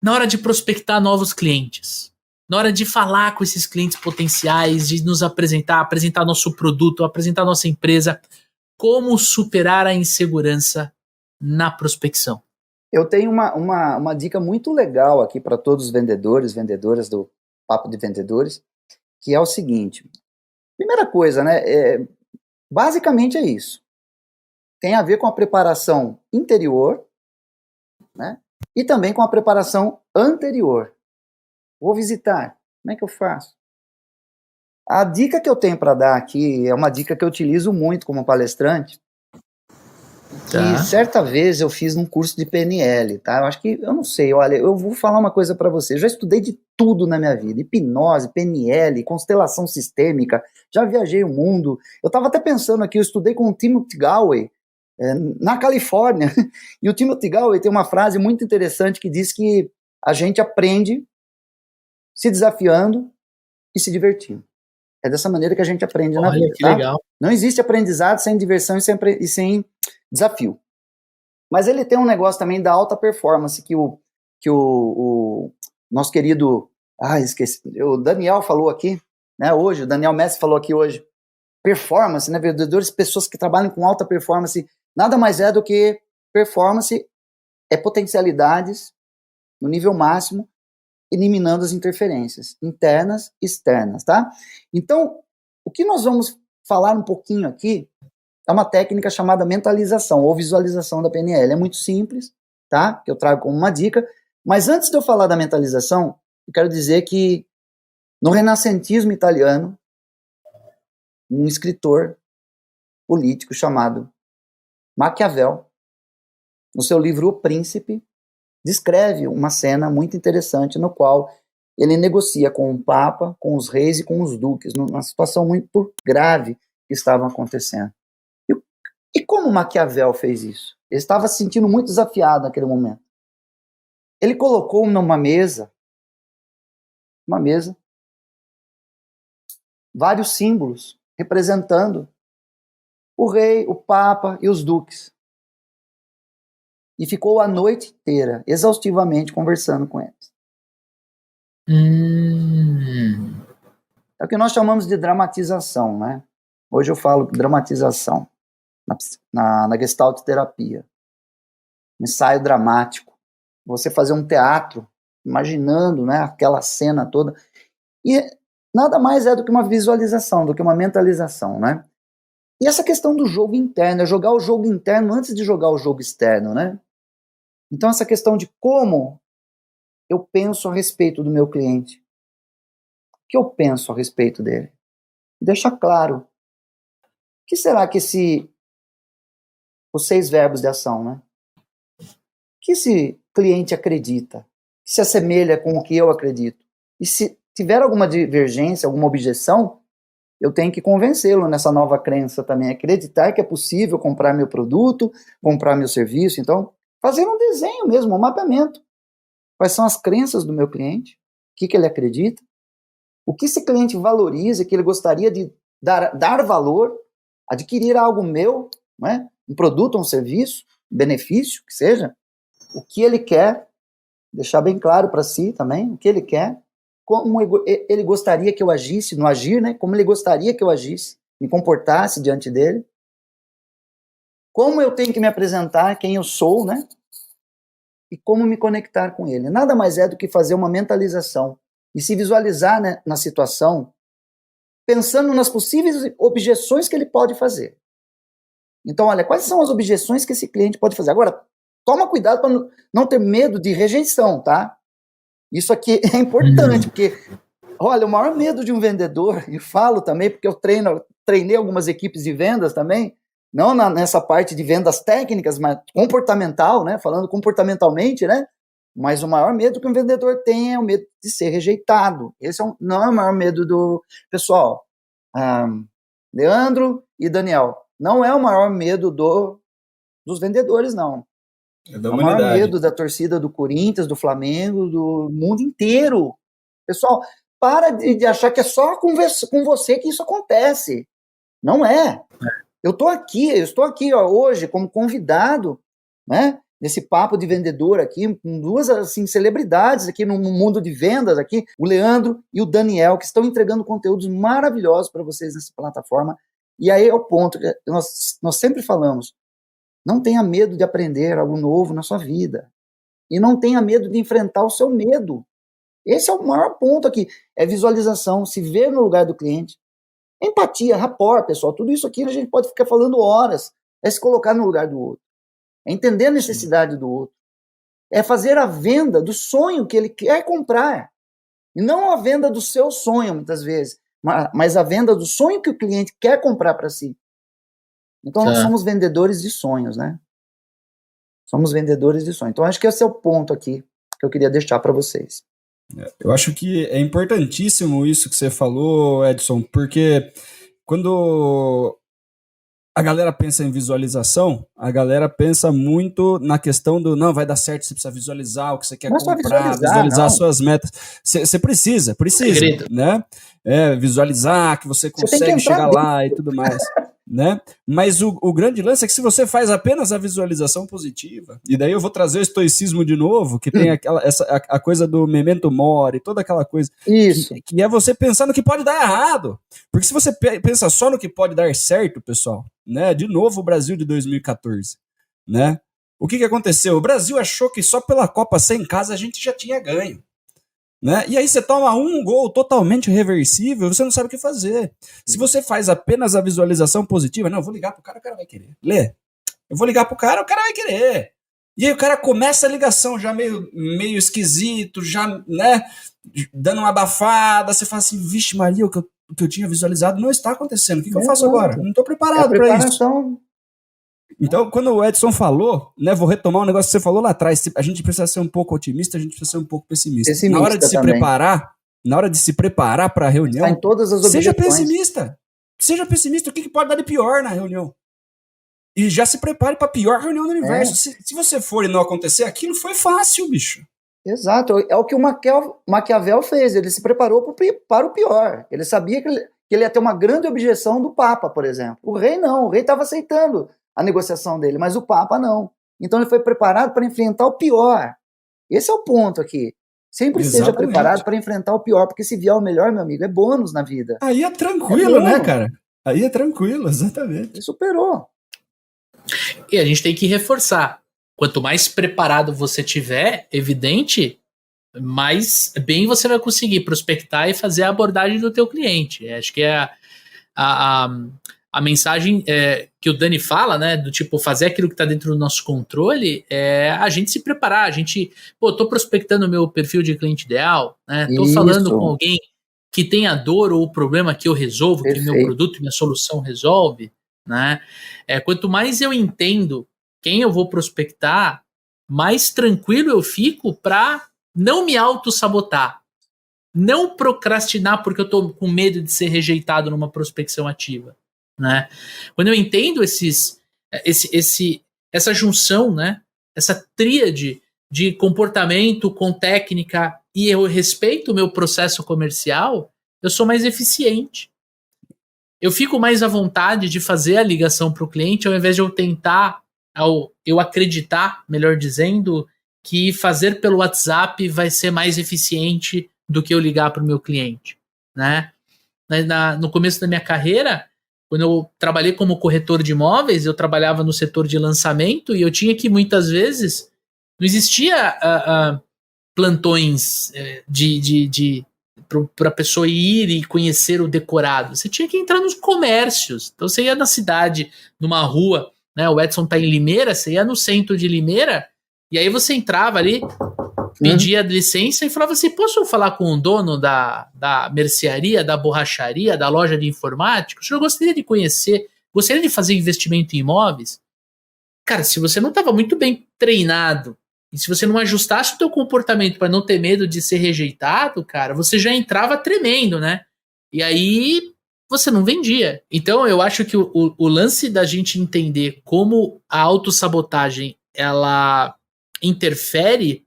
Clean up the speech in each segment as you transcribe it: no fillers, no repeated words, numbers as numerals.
na hora de prospectar novos clientes, na hora de falar com esses clientes potenciais, de nos apresentar nosso produto, apresentar nossa empresa, como superar a insegurança na prospecção? Eu tenho uma dica muito legal aqui para todos os vendedores, vendedoras do Papo de Vendedores, que é o seguinte. Primeira coisa, né? Basicamente é isso. Tem a ver com a preparação interior, né? E também com a preparação anterior. Vou visitar. Como é que eu faço? A dica que eu tenho para dar aqui é uma dica que eu utilizo muito como palestrante, que certa vez eu fiz num curso de PNL, tá? Eu não sei, olha, eu vou falar uma coisa para você. Eu já estudei de tudo na minha vida: hipnose, PNL, constelação sistêmica, já viajei o mundo. Eu estava até pensando aqui, eu estudei com o Timothy Galway, na Califórnia, e o Timothy Galway tem uma frase muito interessante que diz que a gente aprende se desafiando e se divertindo. É dessa maneira que a gente aprende na vida, que tá? legal. Não existe aprendizado sem diversão e sem desafio. Mas ele tem um negócio também da alta performance, que o nosso querido, esqueci, o Daniel falou aqui, né, hoje, o Daniel Messi falou aqui hoje. Performance, né, vendedores, pessoas que trabalham com alta performance, nada mais é do que performance, potencialidades no nível máximo, eliminando as interferências internas e externas, tá? Então, o que nós vamos falar um pouquinho aqui é uma técnica chamada mentalização ou visualização da PNL. É muito simples, tá? Que eu trago como uma dica. Mas antes de eu falar da mentalização, eu quero dizer que no renascentismo italiano, um escritor político chamado Maquiavel, no seu livro O Príncipe, descreve uma cena muito interessante no qual ele negocia com o Papa, com os reis e com os duques, numa situação muito grave que estava acontecendo. E como Maquiavel fez isso? Ele estava se sentindo muito desafiado naquele momento. Ele colocou numa mesa, vários símbolos representando o rei, o Papa e os duques. E ficou a noite inteira, exaustivamente, conversando com eles. É o que nós chamamos de dramatização, né? Hoje eu falo dramatização na Gestalt terapia. Ensaio dramático. Você fazer um teatro, imaginando, né, aquela cena toda. E nada mais é do que uma visualização, do que uma mentalização, né? E essa questão do jogo interno, é jogar o jogo interno antes de jogar o jogo externo, né? Então essa questão de como eu penso a respeito do meu cliente. O que eu penso a respeito dele? E deixar claro. O que será que os 6 verbos de ação, né? O que esse cliente acredita? Que se assemelha com o que eu acredito? E se tiver alguma divergência, alguma objeção, eu tenho que convencê-lo nessa nova crença também, acreditar que é possível comprar meu produto, comprar meu serviço. Então, fazer um desenho mesmo, um mapeamento. Quais são as crenças do meu cliente? O que ele acredita? O que esse cliente valoriza, que ele gostaria de dar valor, adquirir algo meu, né? Um produto, um serviço, um benefício, que seja. O que ele quer, deixar bem claro para si também, o que ele quer. Como ele gostaria que eu agisse, no agir, né? Como ele gostaria que eu agisse, me comportasse diante dele. Como eu tenho que me apresentar, quem eu sou, né? E como me conectar com ele. Nada mais é do que fazer uma mentalização e se visualizar, né, na situação, pensando nas possíveis objeções que ele pode fazer. Então, olha, quais são as objeções que esse cliente pode fazer? Agora, toma cuidado para não ter medo de rejeição, tá? Isso aqui é importante, porque, olha, o maior medo de um vendedor, e falo também, porque eu treinei algumas equipes de vendas também, não nessa parte de vendas técnicas, mas comportamental, né? Falando comportamentalmente, né? Mas o maior medo que um vendedor tem é o medo de ser rejeitado. Esse não é o maior medo do pessoal. Leandro e Daniel, não é o maior medo dos vendedores, não. É da o maior medo da torcida do Corinthians, do Flamengo, do mundo inteiro. Pessoal, para de achar que é só com você que isso acontece. Não é. Eu estou aqui ó, hoje como convidado, né? nesse papo de vendedor aqui, com duas assim, celebridades aqui no mundo de vendas, aqui, o Leandro e o Daniel, que estão entregando conteúdos maravilhosos para vocês nessa plataforma. E aí é o ponto que nós sempre falamos, não tenha medo de aprender algo novo na sua vida. E não tenha medo de enfrentar o seu medo. Esse é o maior ponto aqui, é visualização, se ver no lugar do cliente. Empatia, rapport, pessoal, tudo isso aqui a gente pode ficar falando horas, é se colocar no lugar do outro, é entender a necessidade do outro, é fazer a venda do sonho que ele quer comprar, e não a venda do seu sonho, muitas vezes, mas a venda do sonho que o cliente quer comprar para si. Então nós somos vendedores de sonhos, né? Somos vendedores de sonhos. Então acho que esse é o ponto aqui que eu queria deixar para vocês. Eu acho que é importantíssimo isso que você falou, Edson, porque quando a galera pensa em visualização, a galera pensa muito na questão do, não, vai dar certo, você precisa visualizar o que você quer comprar, visualizar as suas metas. Você precisa, né? Visualizar que você consegue chegar lá e tudo mais. Né? Mas o grande lance é que se você faz apenas a visualização positiva, e daí eu vou trazer o estoicismo de novo, que tem a coisa do memento mori, toda aquela coisa, que é você pensar no que pode dar errado, porque se você pensa só no que pode dar certo, pessoal, né? De novo o Brasil de 2014, né? O que aconteceu? O Brasil achou que só pela Copa 100 em casa a gente já tinha ganho. Né? E aí você toma um gol totalmente reversível, você não sabe o que fazer. Se você faz apenas a visualização positiva, não, eu vou ligar pro cara, o cara vai querer. Eu vou ligar pro cara, o cara vai querer. E aí o cara começa a ligação já meio esquisito, já, né, dando uma abafada, você fala assim, vixe Maria, o que eu tinha visualizado não está acontecendo, o que eu faço agora? Não estou preparado para isso. Então, quando o Edson falou, né, vou retomar um negócio que você falou lá atrás, a gente precisa ser um pouco otimista, a gente precisa ser um pouco pessimista. Na hora de se preparar para a reunião, em todas as seja pessimista. Seja pessimista, o que pode dar de pior na reunião? E já se prepare para a pior reunião do universo. Se você for e não acontecer, aquilo foi fácil, bicho. Exato, é o que o Maquiavel fez, ele se preparou para o pior. Ele sabia que ele ia ter uma grande objeção do Papa, por exemplo. O rei não, o rei estava aceitando a negociação dele, mas o Papa não. Então ele foi preparado para enfrentar o pior. Esse é o ponto aqui. Sempre esteja preparado para enfrentar o pior, porque se vier o melhor, meu amigo, é bônus na vida. Aí é tranquilo, né, cara? Aí é tranquilo, exatamente. Ele superou. E a gente tem que reforçar. Quanto mais preparado você tiver, evidente, mais bem você vai conseguir prospectar e fazer a abordagem do teu cliente. Acho que é a mensagem que o Dani fala, né, do tipo, fazer aquilo que está dentro do nosso controle, é a gente se preparar, a gente, tô prospectando o meu perfil de cliente ideal, né, tô falando com alguém que tem a dor ou o problema que eu resolvo, que meu produto e minha solução resolve, né, quanto mais eu entendo quem eu vou prospectar, mais tranquilo eu fico para não me auto-sabotar, não procrastinar porque eu tô com medo de ser rejeitado numa prospecção ativa. Né? Quando eu entendo essa junção, né? Essa tríade de comportamento com técnica e eu respeito o meu processo comercial, eu sou mais eficiente. Eu fico mais à vontade de fazer a ligação para o cliente ao invés de eu tentar, eu acreditar, melhor dizendo, que fazer pelo WhatsApp vai ser mais eficiente do que eu ligar para o meu cliente. Né? No começo da minha carreira, quando eu trabalhei como corretor de imóveis, eu trabalhava no setor de lançamento e eu tinha que, muitas vezes, não existia plantões para a pessoa ir e conhecer o decorado. Você tinha que entrar nos comércios. Então você ia na cidade, numa rua, né? O Edson está em Limeira, você ia no centro de Limeira e aí você entrava ali, pedia licença e falava assim, posso falar com o dono da mercearia, da borracharia, da loja de informática? O senhor gostaria de conhecer, gostaria de fazer investimento em imóveis? Cara, se você não estava muito bem treinado e se você não ajustasse o teu comportamento para não ter medo de ser rejeitado, cara, você já entrava tremendo, né? E aí você não vendia. Então eu acho que o lance da gente entender como a autossabotagem ela interfere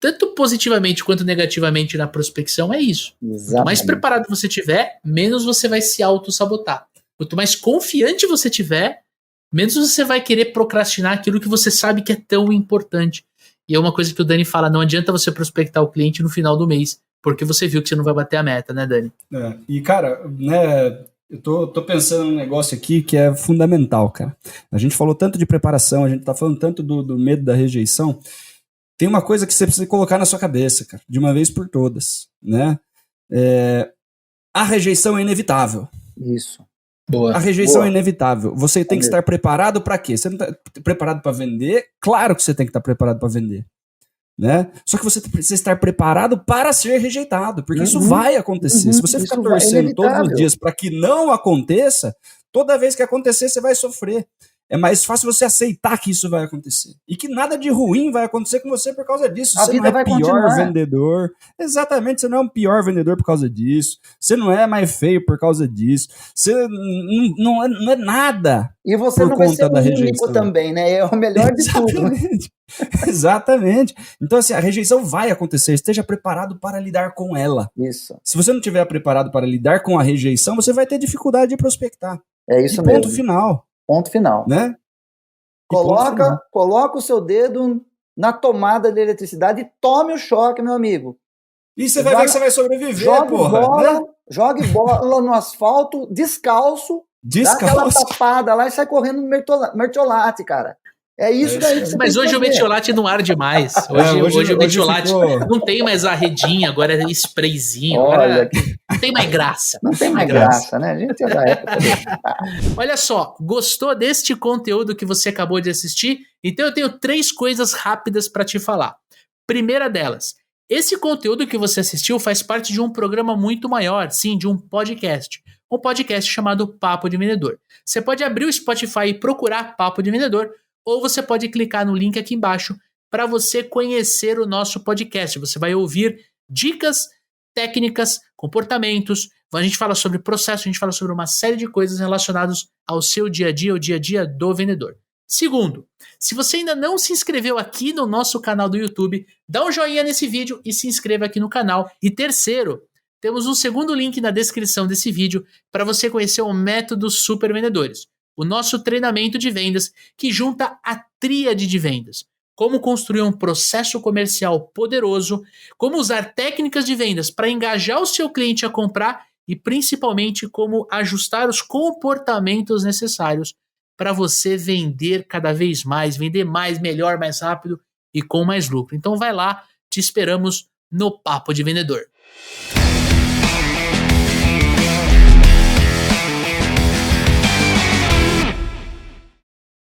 tanto positivamente quanto negativamente na prospecção é isso. Exatamente. Quanto mais preparado você tiver, menos você vai se auto-sabotar. Quanto mais confiante você tiver, menos você vai querer procrastinar aquilo que você sabe que é tão importante. E é uma coisa que o Dani fala, não adianta você prospectar o cliente no final do mês, porque você viu que você não vai bater a meta, né, Dani? E, cara, né, eu tô pensando num negócio aqui que é fundamental, cara. A gente falou tanto de preparação, a gente tá falando tanto do medo da rejeição. Tem uma coisa que você precisa colocar na sua cabeça, cara, de uma vez por todas, né? A rejeição é inevitável. Isso. Boa. A rejeição é inevitável. Você tem que estar preparado para quê? Você não está preparado para vender? Claro que você tem que estar preparado para vender. Né? Só que você precisa estar preparado para ser rejeitado, porque isso vai acontecer. Se você ficar torcendo todos os dias para que não aconteça, toda vez que acontecer, você vai sofrer. É mais fácil você aceitar que isso vai acontecer. E que nada de ruim vai acontecer com você por causa disso. Você não é pior vendedor. Exatamente, você não é um pior vendedor por causa disso. Você não é mais feio por causa disso. Você não é nada. E você não vai ser o único também, né? É o melhor de tudo. Exatamente. Então, assim, a rejeição vai acontecer. Esteja preparado para lidar com ela. Isso. Se você não estiver preparado para lidar com a rejeição, você vai ter dificuldade de prospectar. É isso mesmo. Ponto final. Ponto final. Né? Coloca o seu dedo na tomada de eletricidade e tome o choque, meu amigo. E você vai ver que você vai sobreviver, porra. Jogue bola no asfalto, descalço, dá aquela tapada lá e sai correndo no mertiolate, cara. É isso daí que você Mas hoje o metiolate não arde mais. Hoje o metiolate não tem mais a redinha, agora é sprayzinho. Olha, não tem mais graça. Não tem mais graça, né? A gente é da época dele. Olha só, gostou deste conteúdo que você acabou de assistir? Então eu tenho 3 coisas rápidas para te falar. Primeira delas, esse conteúdo que você assistiu faz parte de um programa muito maior, sim, de um podcast. Um podcast chamado Papo de Vendedor. Você pode abrir o Spotify e procurar Papo de Vendedor, ou você pode clicar no link aqui embaixo para você conhecer o nosso podcast. Você vai ouvir dicas, técnicas, comportamentos. A gente fala sobre processo, a gente fala sobre uma série de coisas relacionadas ao seu dia a dia, o dia a dia do vendedor. Segundo, se você ainda não se inscreveu aqui no nosso canal do YouTube, dá um joinha nesse vídeo e se inscreva aqui no canal. E terceiro, temos um segundo link na descrição desse vídeo para você conhecer o método Super Vendedores. O nosso treinamento de vendas que junta a tríade de vendas. Como construir um processo comercial poderoso, como usar técnicas de vendas para engajar o seu cliente a comprar e principalmente como ajustar os comportamentos necessários para você vender cada vez mais, vender mais, melhor, mais rápido e com mais lucro. Então vai lá, te esperamos no Papo de Vendedor.